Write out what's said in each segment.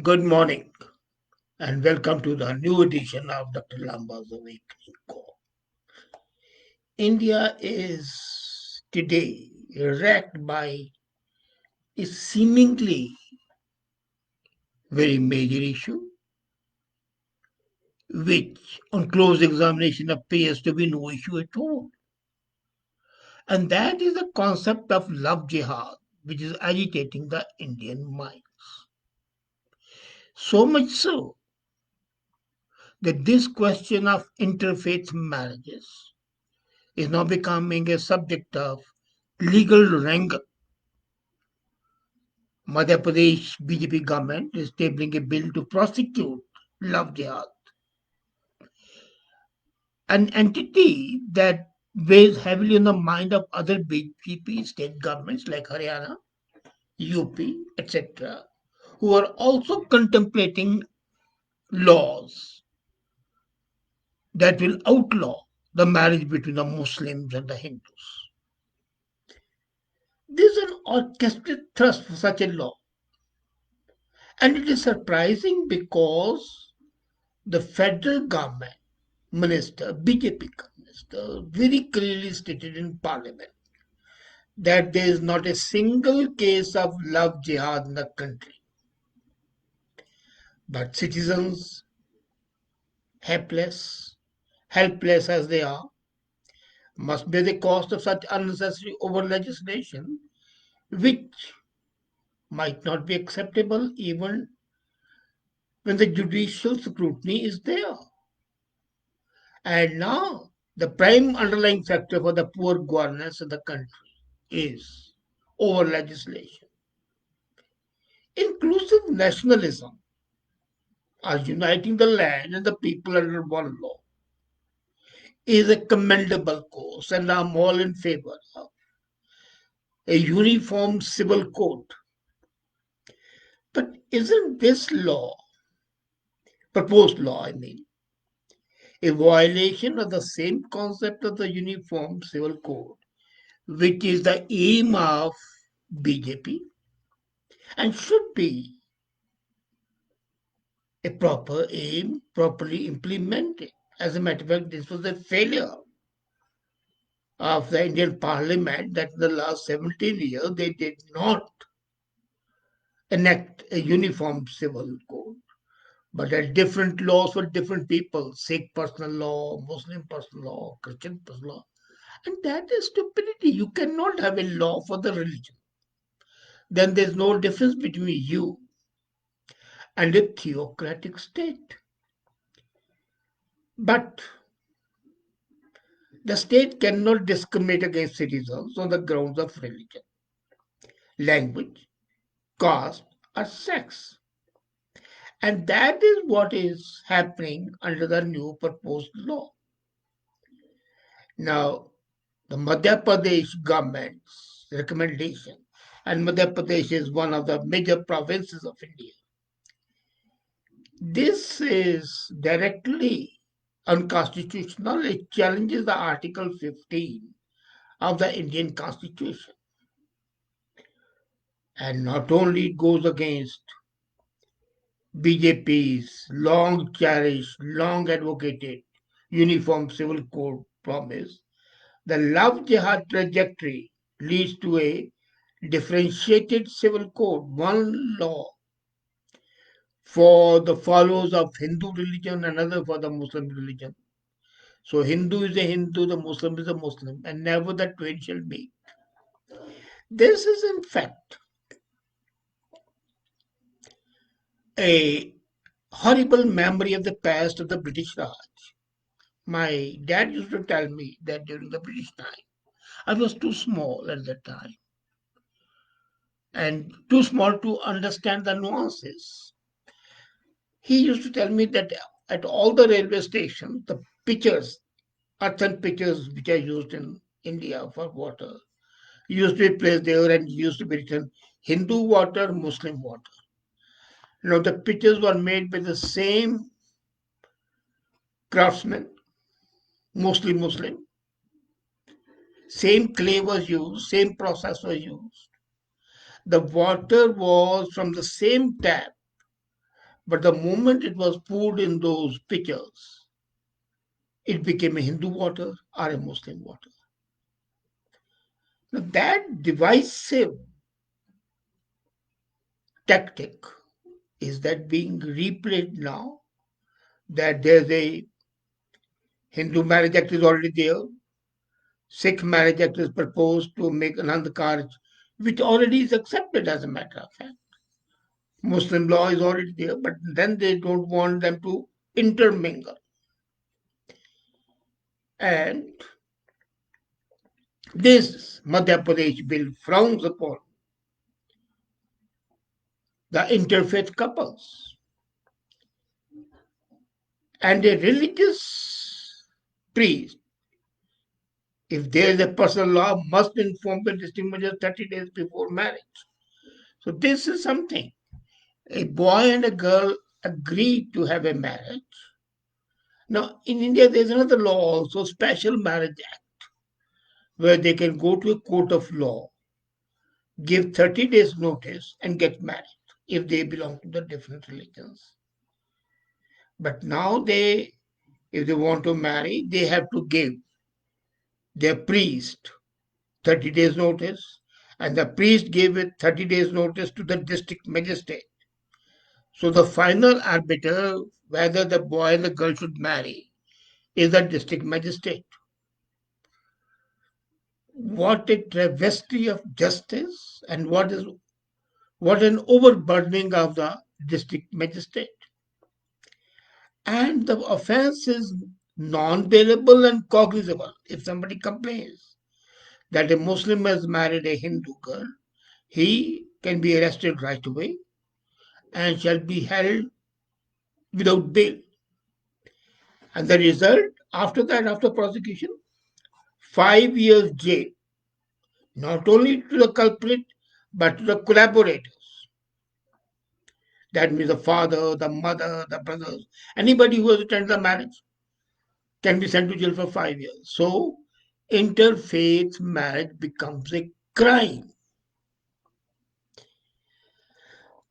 Good morning and welcome to the new edition of Dr. Lamba's Awakening Call. India is today racked by a seemingly very major issue, which on close examination appears to be no issue at all. And that is the concept of love jihad, which is agitating the Indian mind. So much so that this question of interfaith marriages is now becoming a subject of legal wrangle. Madhya Pradesh BJP government is tabling a bill to prosecute love jihad, an entity that weighs heavily on the mind of other BJP state governments like Haryana, UP, etc., who are also contemplating laws that will outlaw the marriage between the Muslims and the Hindus. This is an orchestrated thrust for such a law, and it is surprising because the federal government minister, BJP minister, very clearly stated in parliament that there is not a single case of love jihad in the country. But citizens, helpless, helpless as they are, must bear the cost of such unnecessary over legislation, which might not be acceptable even when the judicial scrutiny is there. And now, the prime underlying factor for the poor governance of the country is over legislation. Inclusive nationalism are uniting the land and the people under one law is a commendable cause, and I'm all in favor of a uniform civil code. But isn't this law, proposed law, a violation of the same concept of the uniform civil code, which is the aim of BJP and should be a proper aim, properly implemented? As a matter of fact, this was a failure of the Indian Parliament that in the last 17 years they did not enact a uniform civil code, but had different laws for different people: Sikh personal law, Muslim personal law, Christian personal law. And that is stupidity. You cannot have a law for the religion. Then there's no difference between you and a theocratic state. But the state cannot discriminate against citizens on the grounds of religion, language, caste, or sex. And that is what is happening under the new proposed law. Now, the Madhya Pradesh government's recommendation, and Madhya Pradesh is one of the major provinces of India. This is directly unconstitutional. It challenges the Article 15 of the Indian Constitution. And not only it goes against BJP's long cherished, long advocated uniform civil code promise, the love jihad trajectory leads to a differentiated civil code, one law for the followers of Hindu religion, another for the Muslim religion. So Hindu is a Hindu, the Muslim is a Muslim, and never the twain shall meet. This is in fact a horrible memory of the past of the British Raj. My dad used to tell me that during the British time, I was too small at that time and too small to understand the nuances. He used to tell me that at all the railway stations, the pitchers, earthen pitchers which are used in India for water, used to be placed there and used to be written Hindu water, Muslim water. The pitchers were made by the same craftsmen, mostly Muslim. Same clay was used, same process was used. The water was from the same tap But the moment it was poured in those pitchers, it became a Hindu water or a Muslim water. Now, that divisive tactic is that being replayed now, that there's a Hindu marriage act is already there, Sikh marriage act is proposed to make Anand Karj, which already is accepted as a matter of fact. Muslim law is already there, but then they don't want them to intermingle. And this Madhya Pradesh bill frowns upon the interfaith couples. And a religious priest, if there is a personal law, must inform the district major 30 days before marriage. So this is something. A boy and a girl agree to have a marriage. Now, in India, there's another law also, Special Marriage Act, where they can go to a court of law, give 30 days notice, and get married if they belong to the different religions. But now if they want to marry, they have to give their priest 30 days notice, and the priest gave it 30 days notice to the district magistrate. So the final arbiter, whether the boy and the girl should marry, is the district magistrate. What a travesty of justice, and what an overburdening of the district magistrate. And the offense is non-bailable and cognizable. If somebody complains that a Muslim has married a Hindu girl, he can be arrested right away and shall be held without bail. And the result, after that, after prosecution, 5 years jail, not only to the culprit, but to the collaborators. That means the father, the mother, the brothers, anybody who has attended the marriage can be sent to jail for 5 years. So, interfaith marriage becomes a crime.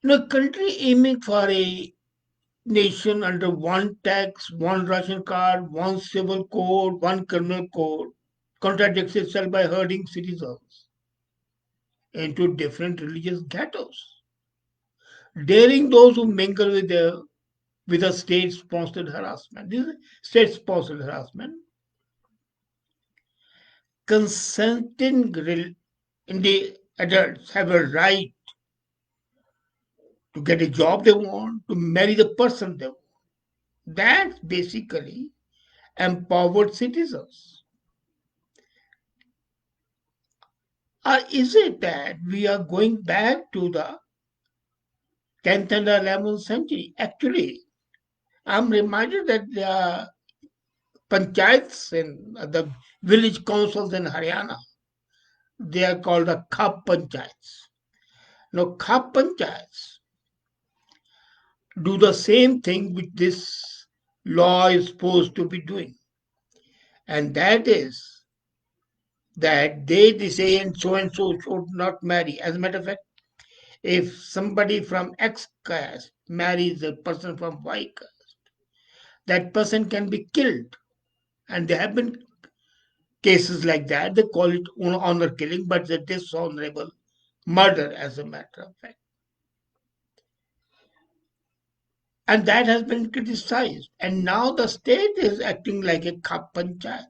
In a country aiming for a nation under one tax, one ration card, one civil code, one criminal code contradicts itself by herding citizens into different religious ghettos, daring those who mingle with a state-sponsored harassment. This is state-sponsored harassment. Consenting in the adults have a right to get a job they want, to marry the person they want. That's basically empowered citizens. Or is it that we are going back to the 10th and 11th century? Actually, I'm reminded that the panchayats in the village councils in Haryana, they are called the Khap panchayats. Now, Khap panchayats do the same thing which this law is supposed to be doing. And that is that they say and so should not marry. As a matter of fact, if somebody from X caste marries a person from Y caste, that person can be killed. And there have been cases like that. They call it honor killing, but it's a dishonorable murder, as a matter of fact. And that has been criticized. And now the state is acting like a Khap panchayat.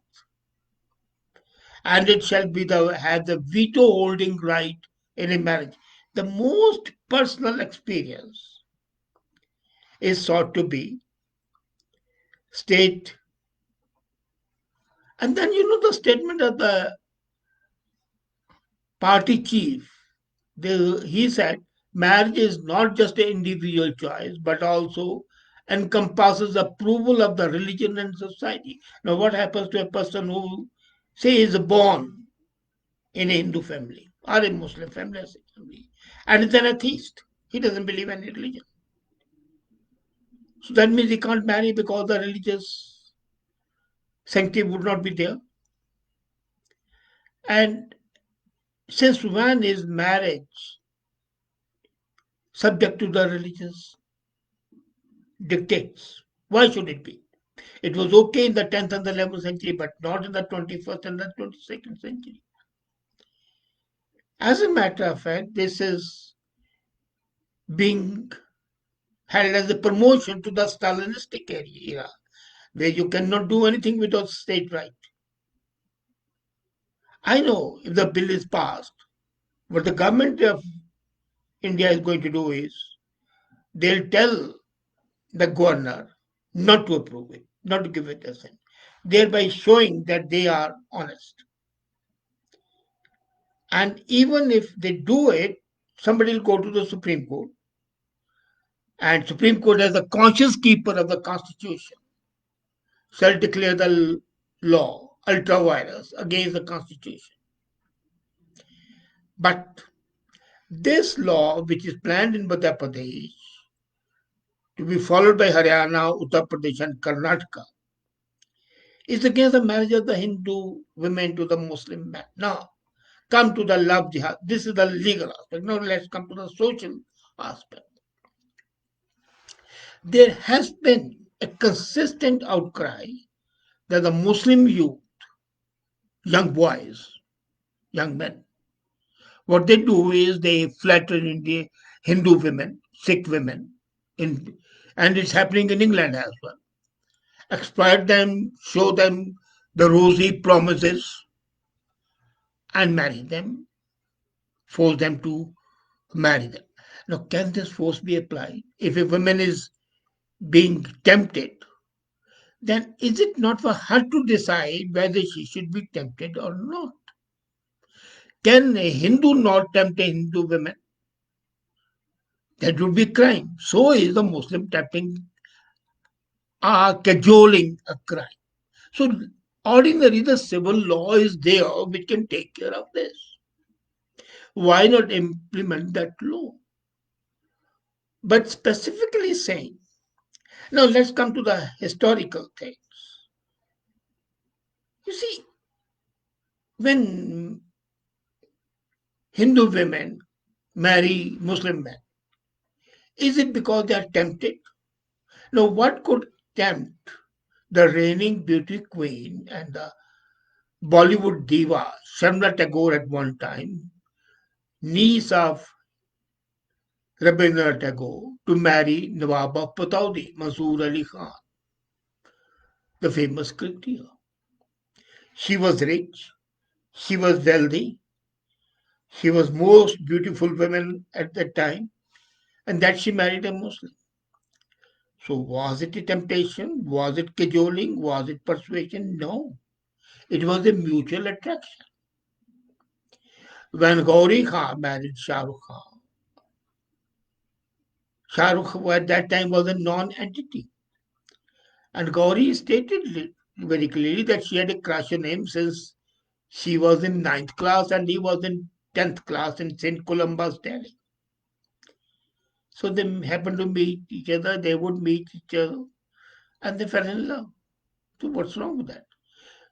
And it shall be have the veto holding right in a marriage. The most personal experience is sought to be state. And then the statement of the party chief. He said marriage is not just an individual choice, but also encompasses approval of the religion and society. Now, what happens to a person who, say, is born in a Hindu family or a Muslim family, or Sikh family, and is an atheist? He doesn't believe in any religion. So that means he can't marry because the religious sanctity would not be there. And since when is marriage subject to the religious dictates. Why should it be? It was okay in the 10th and the 11th century, but not in the 21st and the 22nd century. As a matter of fact, this is being held as a promotion to the Stalinistic era, where you cannot do anything without state right. I know if the bill is passed, what the government of India is going to do is they'll tell the governor not to approve it, not to give it assent, thereby showing that they are honest. And even if they do it, somebody will go to the Supreme Court, and Supreme Court as the conscious keeper of the Constitution shall declare the law ultra virus against the Constitution. But this law, which is planned in Madhya Pradesh, to be followed by Haryana, Uttar Pradesh, and Karnataka, is against the marriage of the Hindu women to the Muslim men. Now, come to the love jihad. This is the legal aspect. Now, let's come to the social aspect. There has been a consistent outcry that the Muslim youth, young boys, young men, what they do is they flatter in the Hindu women, Sikh women, in, and it's happening in England as well. Exploit them, show them the rosy promises, and marry them, force them to marry them. Now, can this force be applied? If a woman is being tempted, then is it not for her to decide whether she should be tempted or not? Can a Hindu not tempt a Hindu woman? That would be crime. So is the Muslim tempting cajoling a crime. So ordinarily the civil law is there which can take care of this. Why not implement that law? But specifically saying, now let's come to the historical things. You see, when Hindu women marry Muslim men, is it because they are tempted? Now, what could tempt the reigning beauty queen and the Bollywood diva Sharmila Tagore at one time, niece of Rabindranath Tagore, to marry Nawab of Pataudi, Mansoor Ali Khan, the famous cricketer? She was rich, she was wealthy, she was most beautiful woman at that time, and that she married a Muslim. So was it a temptation? Was it cajoling? Was it persuasion? No. It was a mutual attraction. When Gauri Khan married Shah Rukh Khan, Shah Rukh at that time was a non-entity. And Gauri stated very clearly that she had a crush on him since she was in ninth class and he was in 10th class in St. Columba's, Delhi. So they happened to meet each other, they would meet each other, and they fell in love. So what's wrong with that?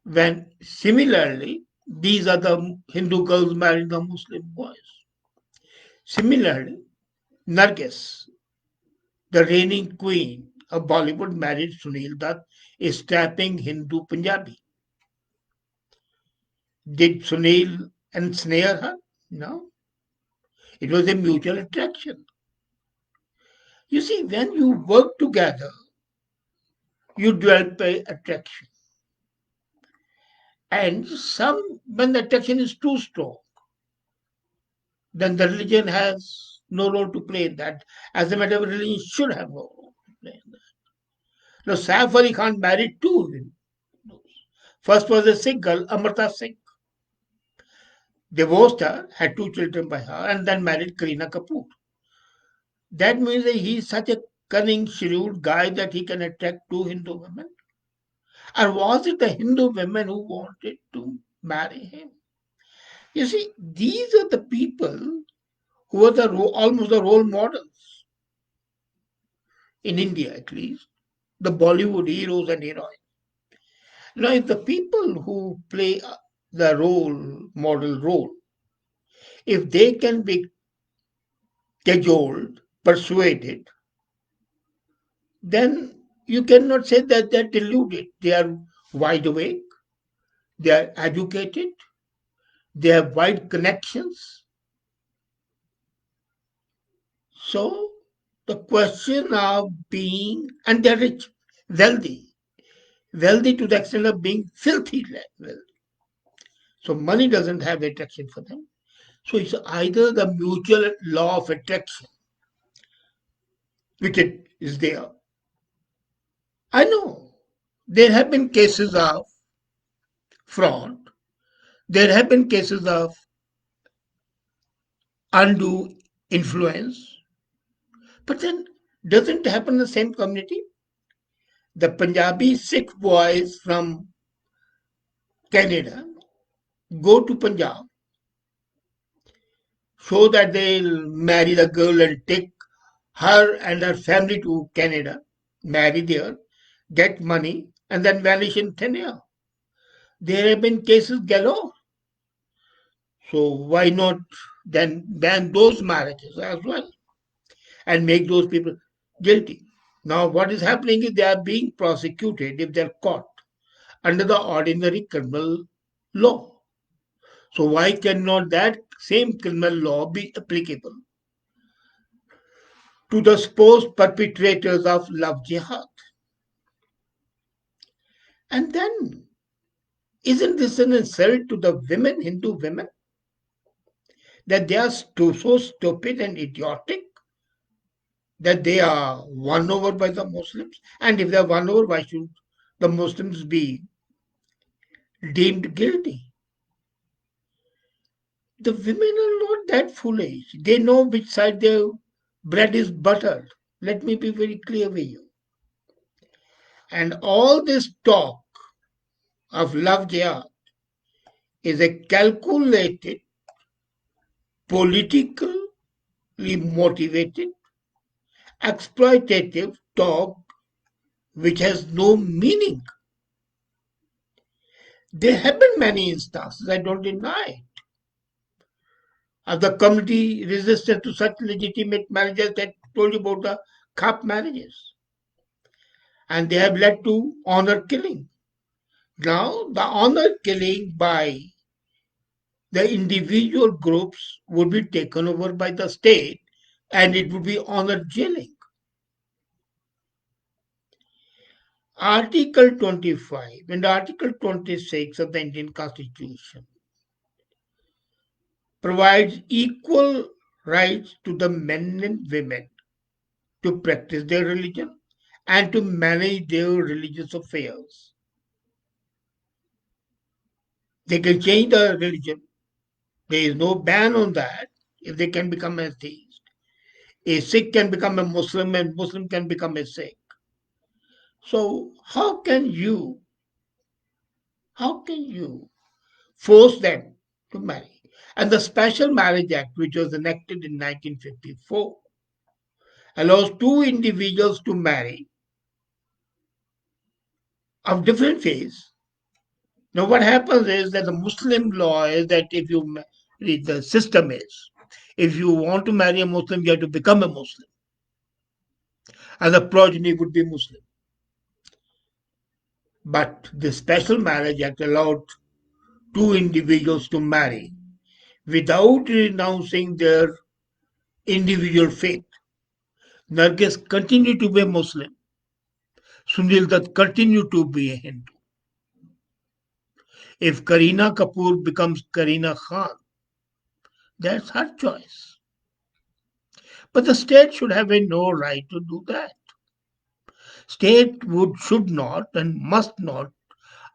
When similarly, these are the Hindu girls marrying the Muslim boys. Similarly, Nargis, the reigning queen of Bollywood, married Sunil Dutt, a strapping Hindu Punjabi. Did Sunil ensnare her? No. It was a mutual attraction. You see, when you work together, you develop a attraction. And when the attraction is too strong, then the religion has no role to play in that. As a matter of religion should have no role to play in that. Now, Saif Ali Khan married two Hindus. First was a Sikh girl, Amrita Singh. Divorced her, had two children by her, and then married Kareena Kapoor. That means that he is such a cunning, shrewd guy that he can attract two Hindu women. Or was it the Hindu women who wanted to marry him? You see, these are the people who are almost the role models in India, at least, the Bollywood heroes and heroines. Now, if the people who play the model role, if they can be cajoled, persuaded, then you cannot say that they're deluded. They are wide awake, they are educated, they have wide connections. So the question of being, and they're rich, wealthy, wealthy to the extent of being filthy wealthy. So money doesn't have attraction for them. So it's either the mutual law of attraction, which it is there. I know there have been cases of fraud, there have been cases of undue influence, but then doesn't it happen in the same community? The Punjabi Sikh boys from Canada go to Punjab, show that they'll marry the girl and take her and her family to Canada, marry there, get money, and then vanish in thin air. There have been cases galore. So why not then ban those marriages as well and make those people guilty? Now, what is happening is they are being prosecuted if they're caught under the ordinary criminal law. So why cannot that same criminal law be applicable to the supposed perpetrators of love jihad? And then, isn't this an insult to the women, Hindu women, that they are so stupid and idiotic that they are won over by the Muslims? And if they are won over, why should the Muslims be deemed guilty? The women are not that foolish. They know which side their bread is buttered. Let me be very clear with you. And all this talk of love jihad is a calculated, politically motivated, exploitative talk which has no meaning. There have been many instances, I don't deny, of the community resistance to such legitimate marriages that I told you about the cup marriages. And they have led to honor killing. Now, the honor killing by the individual groups would be taken over by the state and it would be honor jailing. Article 25 and Article 26 of the Indian Constitution provides equal rights to the men and women to practice their religion and to manage their religious affairs. They can change the religion. There is no ban on that if they can become atheist. A Sikh can become a Muslim and Muslim can become a Sikh. So how can you force them to marry? And the Special Marriage Act, which was enacted in 1954, allows two individuals to marry of different faiths. Now, what happens is that the Muslim law is that the system is, if you want to marry a Muslim, you have to become a Muslim, and the progeny would be Muslim. But the Special Marriage Act allowed two individuals to marry without renouncing their individual faith. Nargis continued to be a Muslim. Sunil Dutt continued to be a Hindu. If Kareena Kapoor becomes Kareena Khan, that's her choice. But the state should have a no right to do that. State should not and must not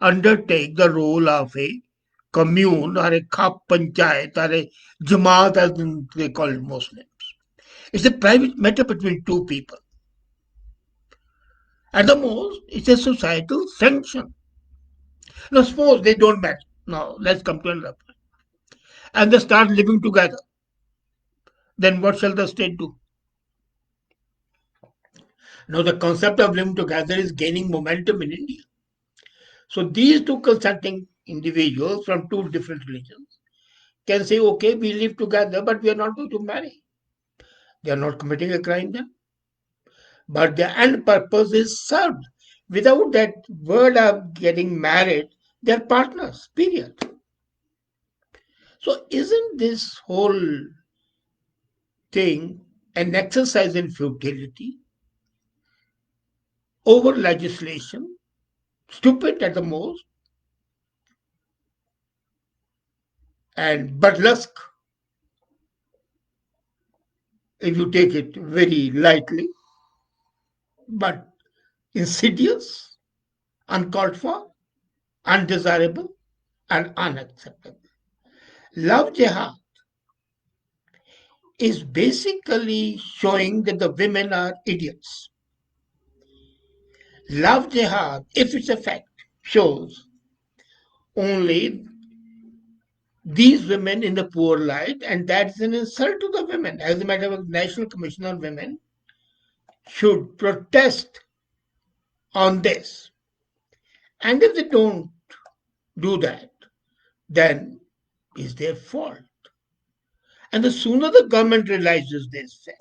undertake the role of a commune or a khap panchayat or a jamaat as they call it Muslims. It's a private matter between two people. At the most, it's a societal sanction. Now suppose they don't match. Now let's come to another point. And they start living together. Then what shall the state do? Now the concept of living together is gaining momentum in India. So these two consenting individuals from two different religions can say, okay, we live together, but we are not going to marry. They are not committing a crime then. but the end purpose is served. Without that word of getting married, they're partners, period. So, isn't this whole thing an exercise in futility, over legislation, stupid at the most, and burlesque if you take it very lightly, but insidious, uncalled for, undesirable, and unacceptable? Love jihad is basically showing that the women are idiots. Love jihad, if it's a fact, shows only these women in the poor light, and that's an insult to the women. As a matter of fact, National Commission on Women should protest on this. And if they don't do that, then it's their fault. And the sooner the government realizes this fact,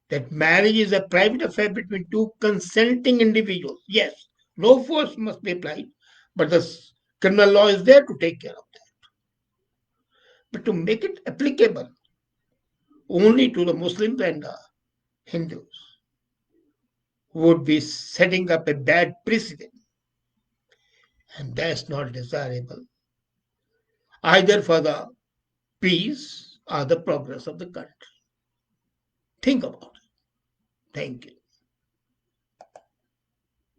that marriage is a private affair between two consenting individuals, yes, no force must be applied, but the criminal law is there to take care of that. But to make it applicable only to the Muslims and the Hindus would be setting up a bad precedent. And that's not desirable either for the peace or the progress of the country. Think about it. Thank you.